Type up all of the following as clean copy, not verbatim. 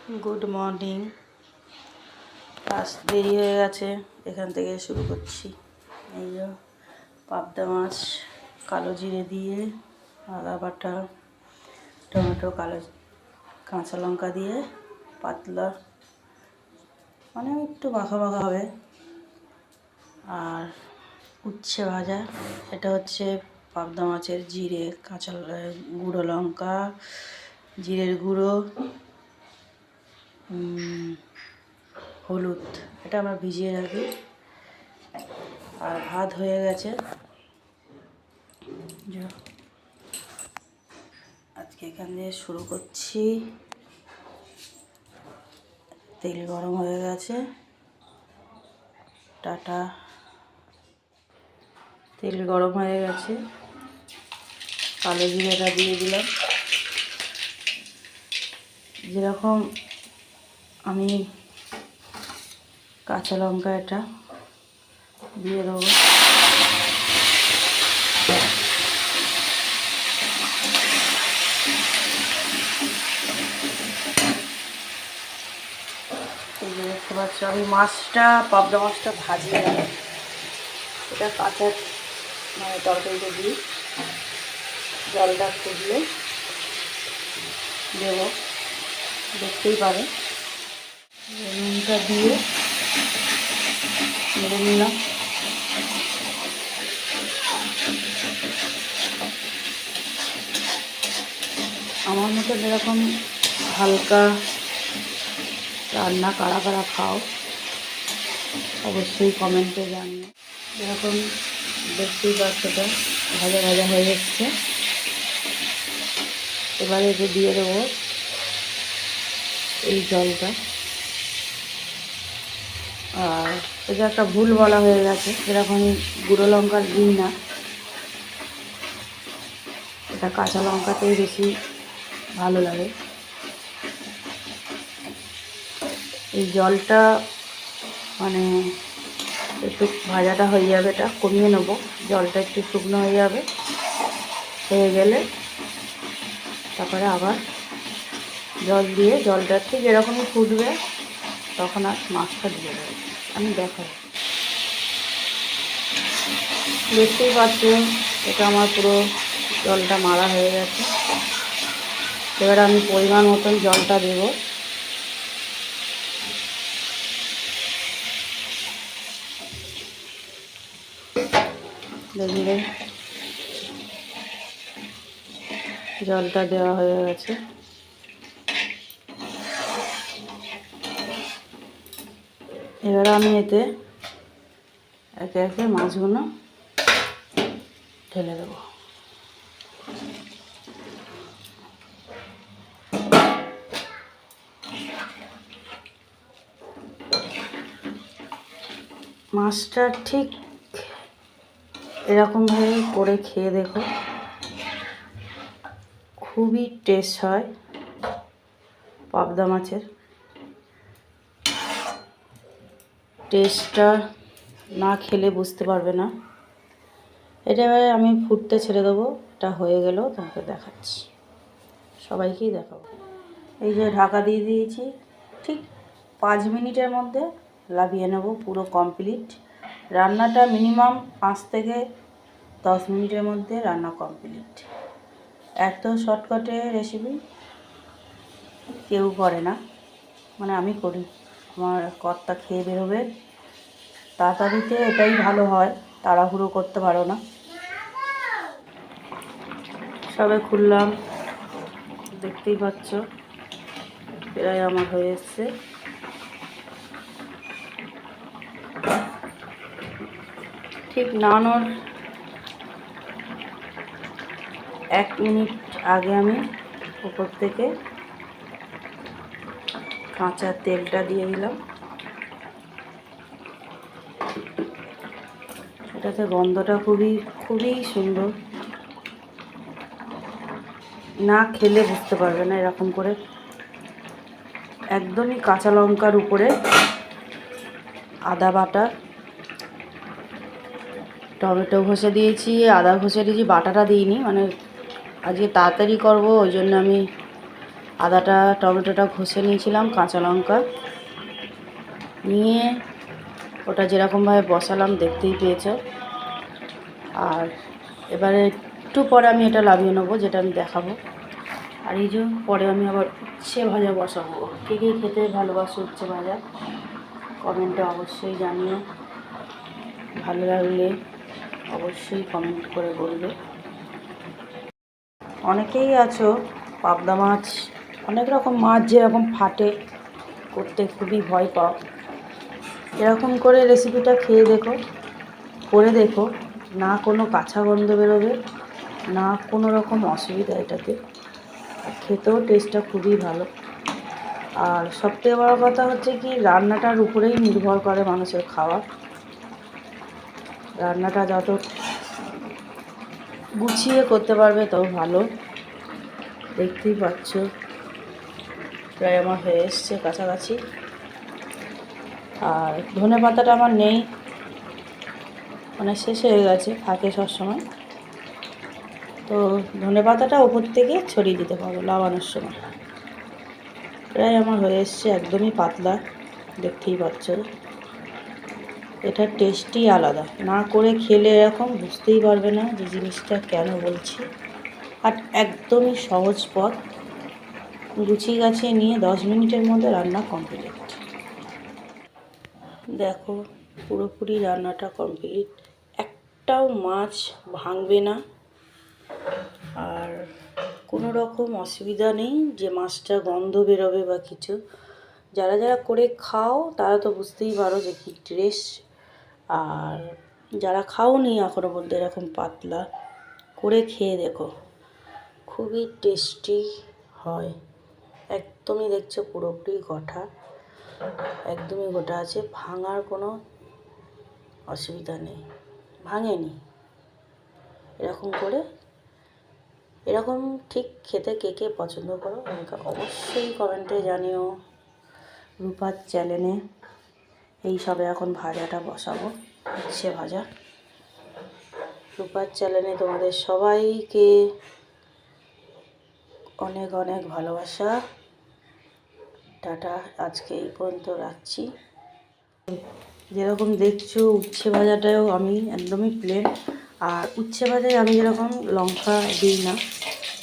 Good morning. আজ দেরি হয়ে গেছে, এখান থেকে শুরু করছি। এই যে পাবদা মাছ কালো জিরে দিয়ে, আদা বাটা, টমেটো, কাঁচা লঙ্কা দিয়ে পাতলা, মানে একটু মাখা মাখা হবে। আর উচ্ছে ভাজা, এটা হচ্ছে পাবদা মাছের জিরে, গুঁড়ো লঙ্কা, জিরের গুঁড়ো, হলুদ, এটা আমরা ভিজিয়ে রাখি। আর ভাত হয়ে গেছে। আজকে এখান দিয়ে শুরু করছি। তেল গরম হয়ে গেছে, টাটা। তেল গরম হয়ে গেছে, কালো জিরেটা দিয়ে দিলাম। যেরকম আমি কাঁচা লঙ্কা এটা দিয়ে দেবো। এই যে দেখতে পাচ্ছ, আমি পাবদা মাছটা ভাজিয়ে নিই। এটা কাঁচা মানে তরকারিতে দিই, জলটা ফুটলে দেবো, দেখতেই পারে। নুনটা দিয়ে মেরে নিলাম। আমার মতো যেরকম হালকা রান্না কারা কারা খাও, অবশ্যই কমেন্টে জানিও। যেরকম দেখতেই পাচ্ছ, ভাজা ভাজা হয়ে যাচ্ছে। এবারে এতে দিয়ে দেবো এই জলটা। আর এটা একটা ভুল বলা হয়ে গেছে, যেরকম গুঁড়ো লঙ্কার দিই না, এটা কাঁচা লঙ্কাতেই বেশি ভালো লাগে। এই জলটা মানে একটু ভাজাটা হয়ে যাবে, এটা কমিয়ে নেবো, জলটা একটু শুকনো হয়ে যাবে। হয়ে গেলে তারপরে আবার জল দিয়ে, জলটা ঠিক এরকমই ফুটবে, তখন আর মাছটা দিয়ে দেবো। আমি দেখাবো। দেখতেই পাচ্ছ, এটা আমার পুরো জলটা মারা হয়ে গেছে। এবার আমি পরিমাণ মতন জলটা দেবো। ধীরে জলটা দেওয়া হয়ে গেছে। এবার আমি এতে একে একে মাছগুলো ঢেলে দেবো। মাছটা ঠিক এরকমভাবে করে খেয়ে দেখো, খুবই টেস্ট হয় পাবদা মাছের। টেস্টটা না খেলে বুঝতে পারবে না। এটা এবারে আমি ফুটতে ছেড়ে দেবো। এটা হয়ে গেলেও তোমাকে দেখাচ্ছি, সবাইকেই দেখাবো। এই যে ঢাকা দিয়ে দিয়েছি, ঠিক 5 মিনিটের মধ্যে লাভিয়ে নেব। পুরো কমপ্লিট রান্নাটা, মিনিমাম 5 থেকে 10 মিনিটের মধ্যে রান্না কমপ্লিট। এত শর্টকাটে রেসিপি কেউ করে না, মানে আমি করি। আমার কর্তা খেয়ে বেরোবে, তাড়াতাড়িতে এটাই ভালো হয়, তাড়াহুড়ো করতে পারো না। সবে খুললাম, দেখতেই পাচ্ছ প্রায় আমার হয়ে এসছে। ঠিক নামানোর 1 মিনিট আগে আমি উপর থেকে কাঁচা তেলটা দিয়ে দিলাম। এটাতে গন্ধটা খুবই খুবই সুন্দর, না খেলে বুঝতে পারবে না। এরকম করে একদমই কাঁচা লঙ্কার উপরে আদা বাটা, টমেটো ঘষে দিয়েছি, আদা ঘষে দিয়েছি, বাটাটা দিইনি, মানে আজকে তাড়াতাড়ি করব, ওই জন্য আমি আদাটা টমেটোটা ঘষে নিয়েছিলাম, কাঁচা লঙ্কা নিয়ে ওটা যেরকমভাবে বসালাম দেখতেই পেয়েছো। আর এবারে একটু পরে আমি এটা নামিয়ে নেবো, যেটা আমি দেখাবো। আর এই যে পরে আমি আবার উচ্ছে ভাজা বসাবো। কে কে খেতে ভালোবাসো উচ্ছে ভাজা কমেন্টে অবশ্যই জানিও, ভালো লাগলে অবশ্যই কমেন্ট করে বলবে। অনেকেই আছো পাবদা মাছ, অনেক রকম মাছ যেরকম ফাটে করতে খুবই ভয় পাও, এরকম করে রেসিপিটা খেয়ে দেখো, করে দেখো, না কোনো কাঁচা গন্ধ বেরোবে, না কোনো রকম অসুবিধা এটাতে, আর খেতেও টেস্টটা খুবই ভালো। আর সবথেকে বড়ো কথা হচ্ছে কি, রান্নাটার উপরেই নির্ভর করে মানুষের খাওয়া। রান্নাটা যত গুছিয়ে করতে পারবে তত ভালো। দেখতেই পাচ্ছ প্রায় আমার হয়ে এসছে কাছাকাছি। আর ধনে পাতাটা আমার নেই, মানে শেষ হয়ে গেছে, থাকে সবসময়। তো ধনে পাতাটা ওপর থেকে ছড়িয়ে দিতে পারবো লাগানোর সময়। প্রায় আমার হয়ে এসছে, একদমই পাতলা, দেখতেই পাচ্ছ। এটার টেস্টই আলাদা, না করে খেলে এরকম বুঝতেই পারবে না যে জিনিসটা কেন বলছি। আর একদমই সহজ পথ, গুছিয়ে গাছিয়ে নিয়ে 10 মিনিটের মধ্যে রান্না কমপ্লিট। দেখো পুরোপুরি রান্নাটা কমপ্লিট, একটাও মাছ ভাঙবে না, আর কোনো রকম অসুবিধা নেই যে মাছটা গন্ধ বেরোবে বা কিছু। যারা যারা করে খাও তারা তো বুঝতেই পারো যে কী টেস্ট। আর যারা খাওনি এখনো পর্যন্ত এরকম পাতলা করে খেয়ে দেখো, খুবই টেস্টি হয়। একদমই দেখছো পুরোপুরি গোটা, একদমই গোটা আছে, ভাঙার কোনো অসুবিধা নেই, ভাঙেনি। এরকম করে, এরকম ঠিক খেতে কে কে পছন্দ করো আমাকে অবশ্যই কমেন্টে জানিও। রূপার চ্যানেলে এই সবে এখন ভাজাটা বসাবো, উচ্ছে ভাজা। রূপার চ্যানেলে তোমাদের সবাইকে অনেক অনেক ভালোবাসা। টাটা, আজকে এই পর্যন্ত রাখছি। যেরকম দেখছো উচ্ছে ভাজাটাও আমি একদমই প্লেন। আর উচ্ছে ভাজায় আমি যেরকম লঙ্কা দিই না,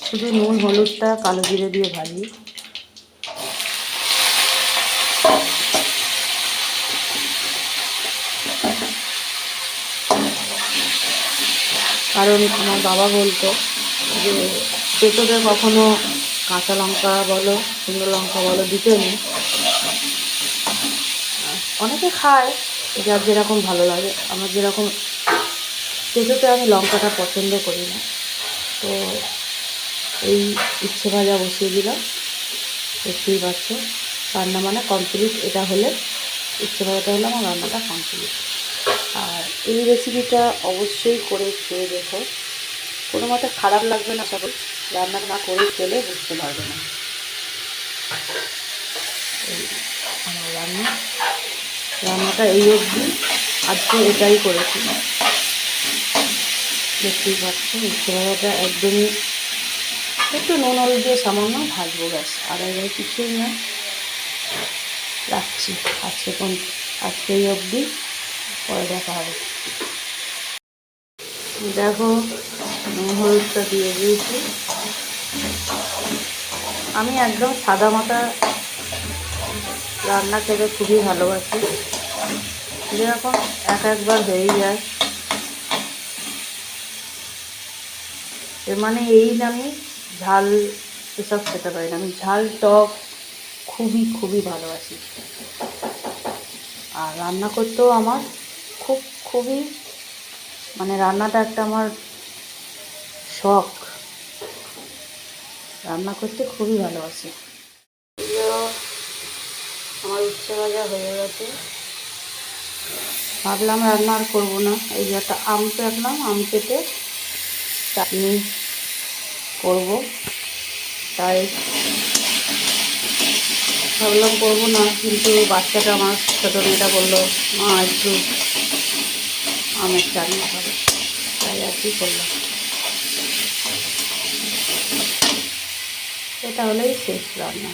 শুধু নুন হলুদটা কালো জিরে দিয়ে ভাজি। কারণ আমার বাবা বলতো যে পেঁপেতে কখনো কাঁচা লঙ্কা বলো শুকনো লঙ্কা বলো দিতে নেই। অনেকে খায়, যার যেরকম ভালো লাগে। আমার যেরকম পেঁপেতে আমি লঙ্কাটা পছন্দ করি না। তো এই উচ্ছে ভাজা বসিয়ে দিলাম, দেখতেই পাচ্ছ। রান্না মানে কমপ্লিট, এটা হলে উচ্ছে ভাজাটা হলে আমার রান্নাটা কমপ্লিট। আর এই রেসিপিটা অবশ্যই করে খেয়ে দেখো, কোনো মতে খারাপ লাগবে না। আশা করি রান্না না করে খেলে বুঝতে পারবে না। এই আমার রান্নাটা এই অবধি আজকে এটাই করেছি। দেখতেই পাচ্ছি উচ্ছে ভাজাটা একদমই একটু নুন হলুদ দিয়ে সামান্য ভাজবো, ব্যাস, আর এবার কিছুই না। রাখছি আজকে এই অবধি, পরে দেখা হবে। দেখো নুন হলুদটা দিয়ে দিয়েছি। আমি একদম সাদা মাটা রান্না খেতে খুবই ভালোবাসি, যেরকম একবার হয়ে যায়। এর মানে এই না আমি ঝাল এসব খেতে পারি না, আমি ঝাল টক খুবই খুবই ভালোবাসি। আর রান্না করতেও আমার খুবই মানে রান্নাটা একটা আমার শখ, রান্না করতে খুবই ভালোবাসি। আমার উচ্ছে ভাজা হয়ে গেছে, ভাবলাম রান্না আর করবো না। এই যে একটা আম কাটলাম, আম কেটে চাটনি করব, তাই ভাবলাম করবো না। কিন্তু বাচ্চাটা আমার ছোটো মেয়েটা বললো মা একটু আমের চাটনি খাবে, তাই আর কি করলাম। তো তাহলেই শেষ রান্না।